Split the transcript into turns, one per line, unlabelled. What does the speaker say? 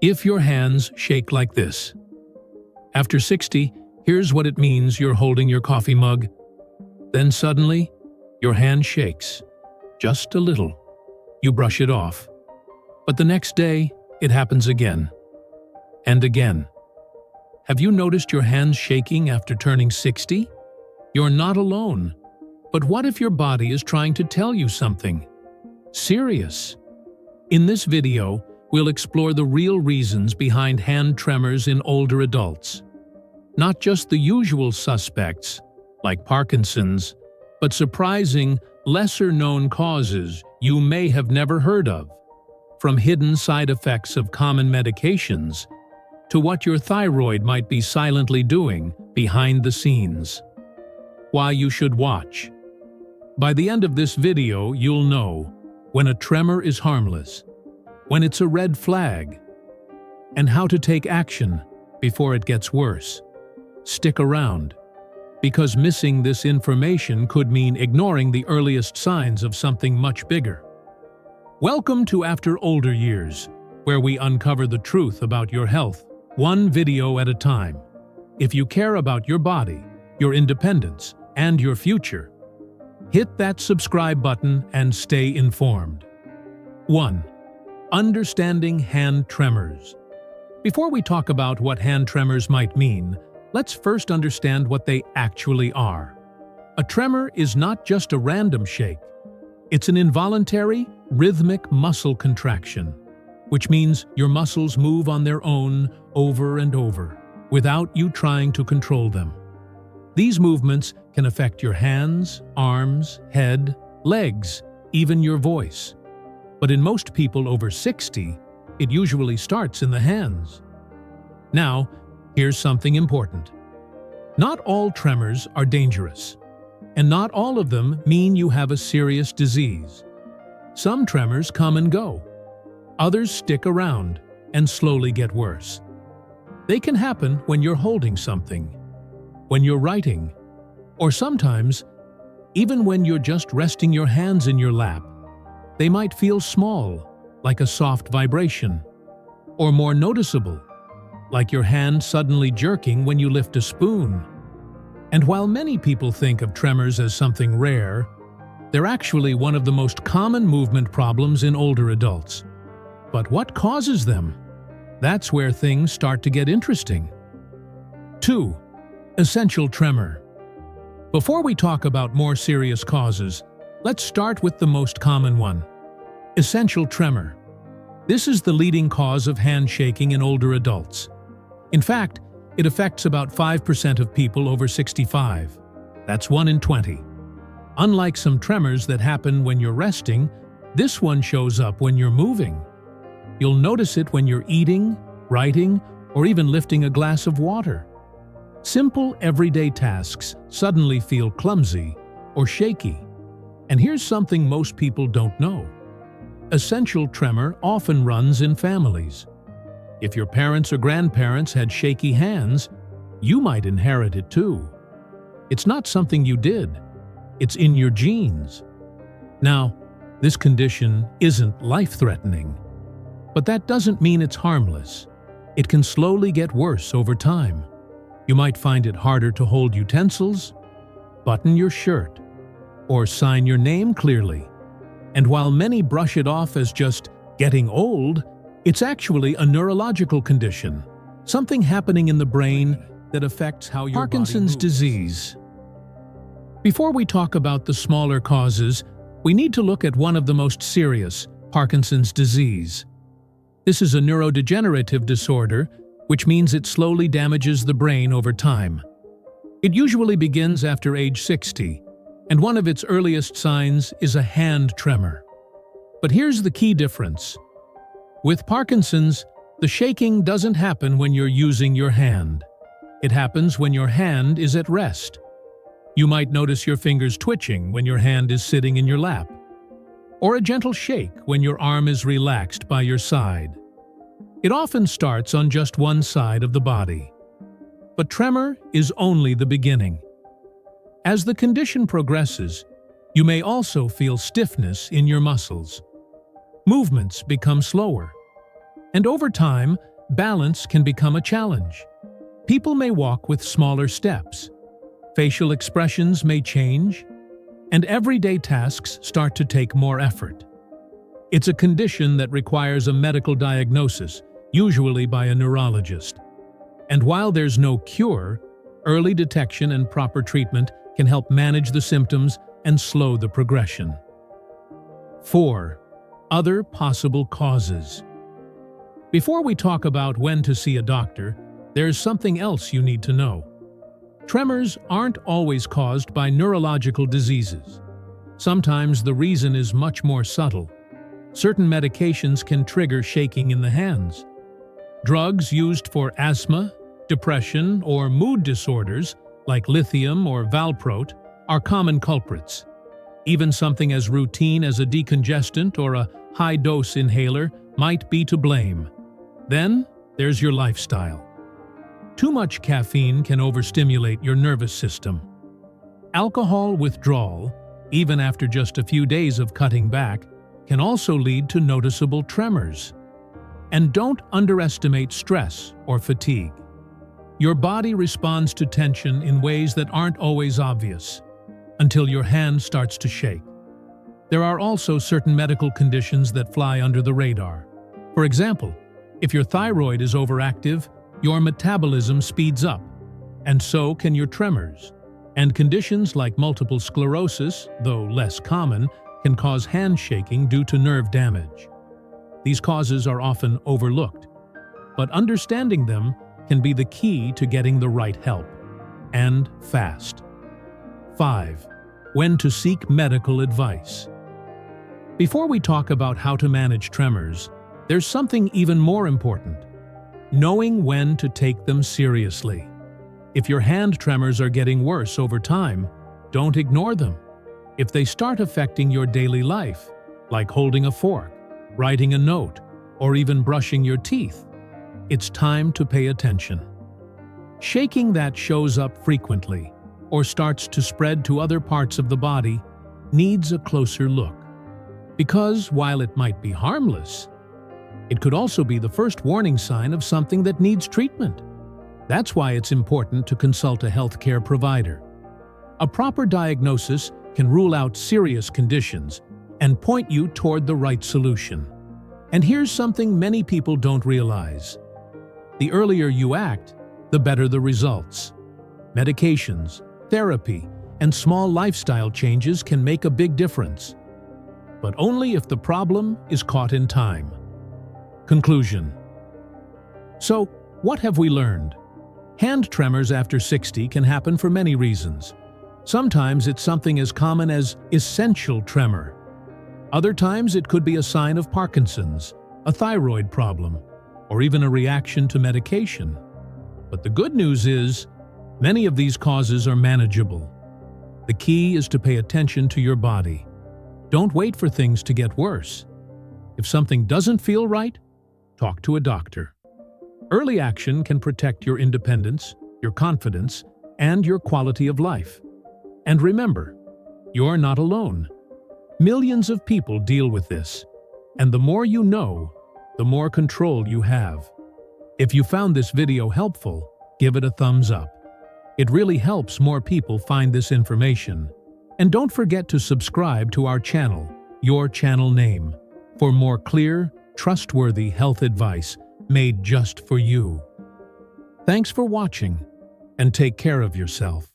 If your hands shake like this. After 60, here's what it means you're holding your coffee mug. Then suddenly, your hand shakes. Just a little. You brush it off. But the next day, it happens again. And again. Have you noticed your hands shaking after turning 60? You're not alone. But what if your body is trying to tell you something serious? In this video, we'll explore the real reasons behind hand tremors in older adults. Not just the usual suspects, like Parkinson's, but surprising, lesser-known causes you may have never heard of. From hidden side effects of common medications to what your thyroid might be silently doing behind the scenes. Why you should watch. By the end of this video, you'll know when a tremor is harmless, when it's a red flag, and how to take action before it gets worse. Stick around, because missing this information could mean ignoring the earliest signs of something much bigger. Welcome to After Older Years, where we uncover the truth about your health, one video at a time. If you care about your body, your independence, and your future, hit that subscribe button and stay informed. 1. Understanding hand tremors. Before we talk about what hand tremors might mean, let's first understand what they actually are. A tremor is not just a random shake. It's an involuntary, rhythmic muscle contraction, which means your muscles move on their own over and over, without you trying to control them. These movements can affect your hands, arms, head, legs, even your voice. But in most people over 60, it usually starts in the hands. Now, here's something important. Not all tremors are dangerous, and not all of them mean you have a serious disease. Some tremors come and go. Others stick around and slowly get worse. They can happen when you're holding something, when you're writing, or sometimes even when you're just resting your hands in your lap. They might feel small, like a soft vibration, or more noticeable, like your hand suddenly jerking when you lift a spoon. And while many people think of tremors as something rare, they're actually one of the most common movement problems in older adults. But what causes them? That's where things start to get interesting. 2. Essential tremor. Before we talk about more serious causes, let's start with the most common one. Essential tremor. This is the leading cause of hand shaking in older adults. In fact, it affects about 5% of people over 65. That's 1 in 20. Unlike some tremors that happen when you're resting, this one shows up when you're moving. You'll notice it when you're eating, writing, or even lifting a glass of water. Simple, everyday tasks suddenly feel clumsy or shaky. And here's something most people don't know. Essential tremor often runs in families. If your parents or grandparents had shaky hands, you might inherit it too. It's not something you did. It's in your genes. Now, this condition isn't life-threatening, but that doesn't mean it's harmless. It can slowly get worse over time. You might find it harder to hold utensils, button your shirt, or sign your name clearly. And while many brush it off as just getting old, it's actually a neurological condition, something happening in the brain that affects how your
Parkinson's
body moves. Disease. Before we talk about the smaller causes, we need to look at one of the most serious, Parkinson's disease. This is a neurodegenerative disorder, which means it slowly damages the brain over time. It usually begins after age 60, and one of its earliest signs is a hand tremor. But here's the key difference. With Parkinson's, the shaking doesn't happen when you're using your hand. It happens when your hand is at rest. You might notice your fingers twitching when your hand is sitting in your lap, or a gentle shake when your arm is relaxed by your side. It often starts on just one side of the body. But tremor is only the beginning. As the condition progresses, you may also feel stiffness in your muscles. Movements become slower. And over time, balance can become a challenge. People may walk with smaller steps, facial expressions may change, and everyday tasks start to take more effort. It's a condition that requires a medical diagnosis, usually by a neurologist. And while there's no cure, early detection and proper treatment can help manage the symptoms and slow the progression. 4. Other possible causes. Before we talk about when to see a doctor, there's something else you need to know. Tremors aren't always caused by neurological diseases. Sometimes the reason is much more subtle. Certain medications can trigger shaking in the hands. Drugs used for asthma, depression, or mood disorders, like lithium or valproate, are common culprits. Even something as routine as a decongestant or a high-dose inhaler might be to blame. Then, there's your lifestyle. Too much caffeine can overstimulate your nervous system. Alcohol withdrawal, even after just a few days of cutting back, can also lead to noticeable tremors. And don't underestimate stress or fatigue. Your body responds to tension in ways that aren't always obvious, until your hand starts to shake. There are also certain medical conditions that fly under the radar. For example, if your thyroid is overactive, your metabolism speeds up, and so can your tremors. And conditions like multiple sclerosis, though less common, can cause hand shaking due to nerve damage. These causes are often overlooked, but understanding them can be the key to getting the right help, and fast. 5. When to seek medical advice. Before we talk about how to manage tremors, there's something even more important: knowing when to take them seriously. If your hand tremors are getting worse over time, don't ignore them. If they start affecting your daily life, like holding a fork, writing a note, or even brushing your teeth, it's time to pay attention. Shaking that shows up frequently or starts to spread to other parts of the body needs a closer look. Because while it might be harmless, it could also be the first warning sign of something that needs treatment. That's why it's important to consult a healthcare provider. A proper diagnosis can rule out serious conditions and point you toward the right solution. And here's something many people don't realize. The earlier you act, the better the results. Medications, therapy, and small lifestyle changes can make a big difference, but only if the problem is caught in time. Conclusion. So, what have we learned? Hand tremors after 60 can happen for many reasons. Sometimes it's something as common as essential tremor. Other times it could be a sign of Parkinson's, a thyroid problem, or even a reaction to medication. But the good news is, many of these causes are manageable. The key is to pay attention to your body. Don't wait for things to get worse. If something doesn't feel right, talk to a doctor. Early action can protect your independence, your confidence, and your quality of life. And remember, you're not alone. Millions of people deal with this, and the more you know, the more control you have. If you found this video helpful, give it a thumbs up. It really helps more people find this information. And don't forget to subscribe to our channel, your channel name, for more clear, trustworthy health advice made just for you. Thanks for watching, and take care of yourself.